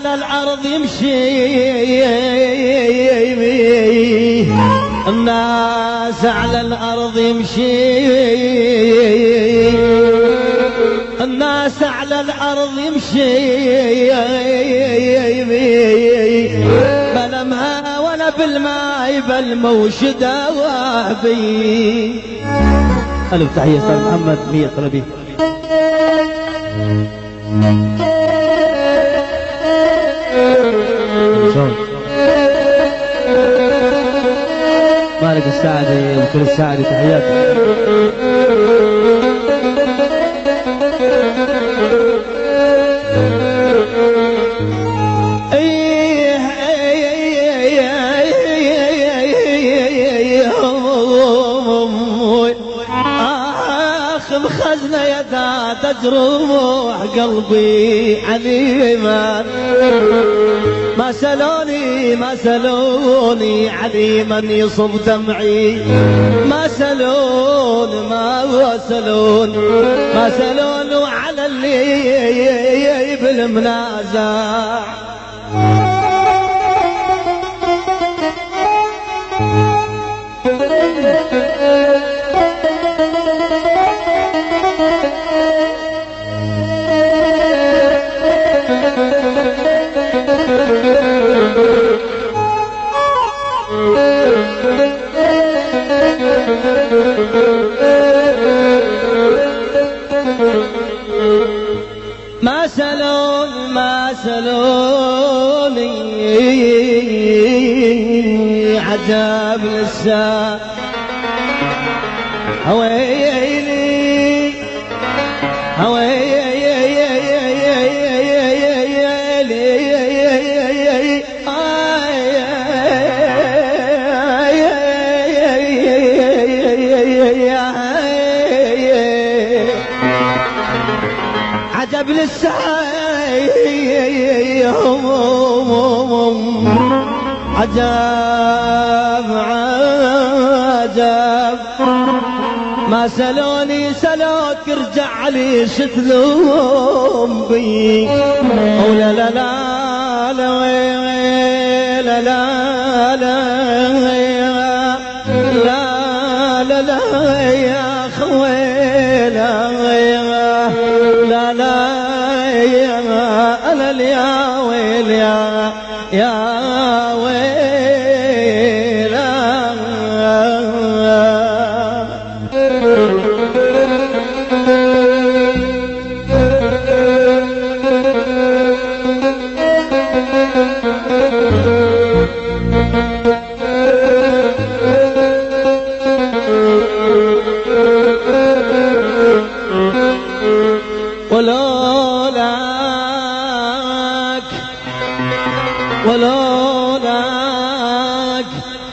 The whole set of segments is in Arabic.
على الأرض يمشي، الناس على الأرض يمشي، الناس على الأرض يمشي، بلمها ولا بالماء بالموش دوابي. ألف تحية أستاذ محمد مية طلبي. مالك السعدي وكل السعدي تحياتي. اخذ خزنة يدا تجروح قلبي عليما، ما سلوني عليما يصب دمعي، ما سلون على اللي بالمنازع. ما سلوني عجب للساعة، هويلي عجب للسعي، عجب ما سلوني سلوك ارجع لي شتلوم بي. ولا لا لا لا لا لا لا لا لا يا خويلا، لا لا يا أنا يا ويل يا ويل. ولولاك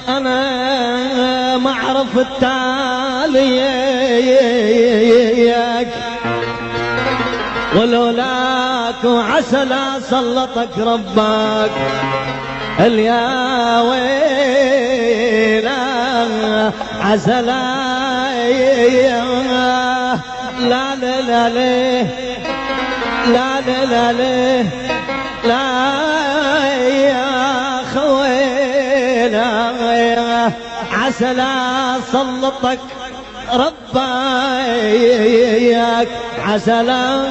أنا ما أعرف التاليك، ولولاك وعسى لا سلطك ربك اليا ويلا، عسى لا لا لا ليه لا لا لا ليه لا يا خويلا، عسى لا سلطك ربك، عسى لا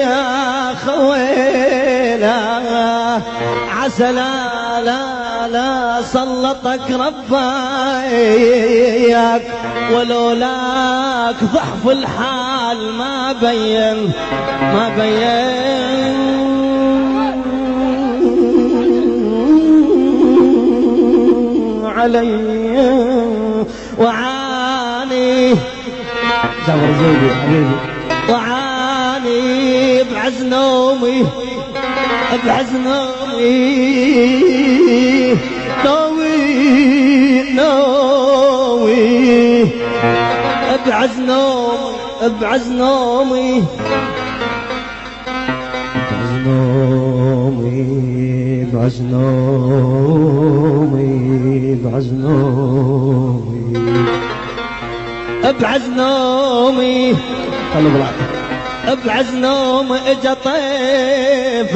يا خويلا، عسى لا سلطك ربك، ولولاك ضعف الحال ما بين علي وعاني جابر زيدي حبيبي، وعاني بعز نومي نومي بعز نومي بعز نومي بعزنومي بعزنومي خلوا براحتك بعزنوم اجا طيفك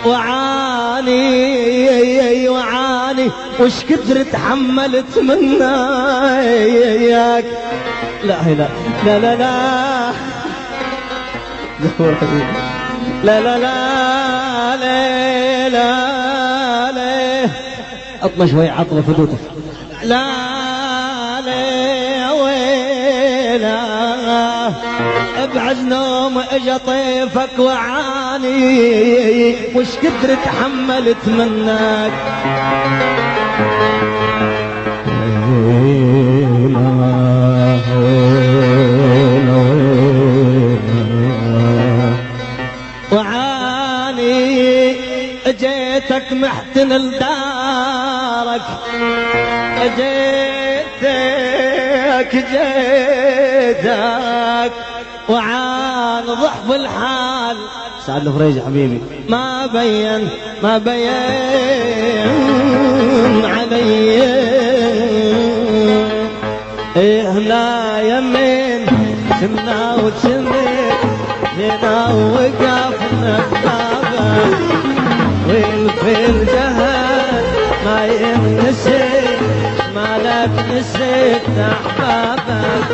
وعاني وش كثر تحملت منك لا لا لا لا لا لا لا لا لا لا اطمى شوي عطله فدوتك لا لا ويلا بعزنوم اجا طيفك وعاني وش كثر تحملت منك وعاني اجيتك محتن لدارك جيتك وعان ضحف الحال سعد الفريج حبيبي ما بين علي هنا يمين كنا وجنيت هنا وقفنا بابا والفيل جهل ما ينسيت ما لك نسيت احبابك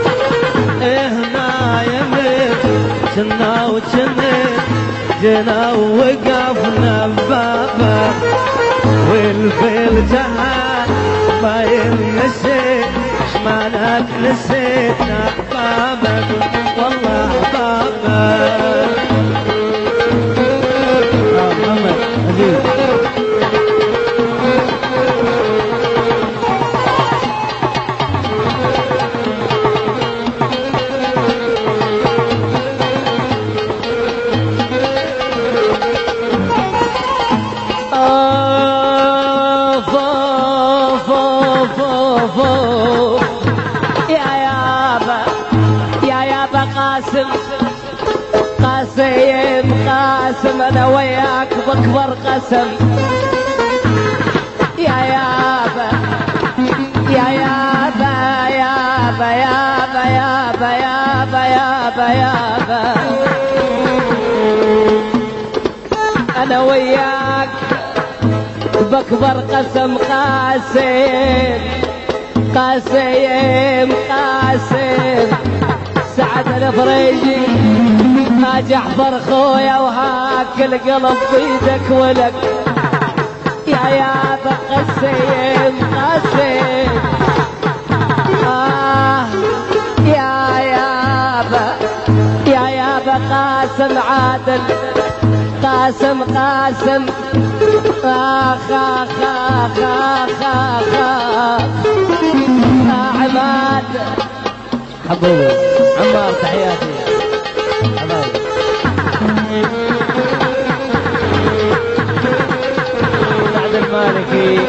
هنا يمين كنا وجنيت جينا وقفنا بابك والفيل جهل ما ينسيت ما لك نسيت احبابك والله احبابك محمد عزيز قاسم انا وياك بكبر قسم يا يابا يا يابا يابا يابا يابا يابا يابا يابا انا وياك بكبر قسم قاسم سعد الفريجي ما جعفر خويا وهاك القلب بيدك ولك يا يابا قاسم يا يابا قاسم عادل قاسم آخ عماد حبوبي عمار تحياتي حبايبي سعد المالكي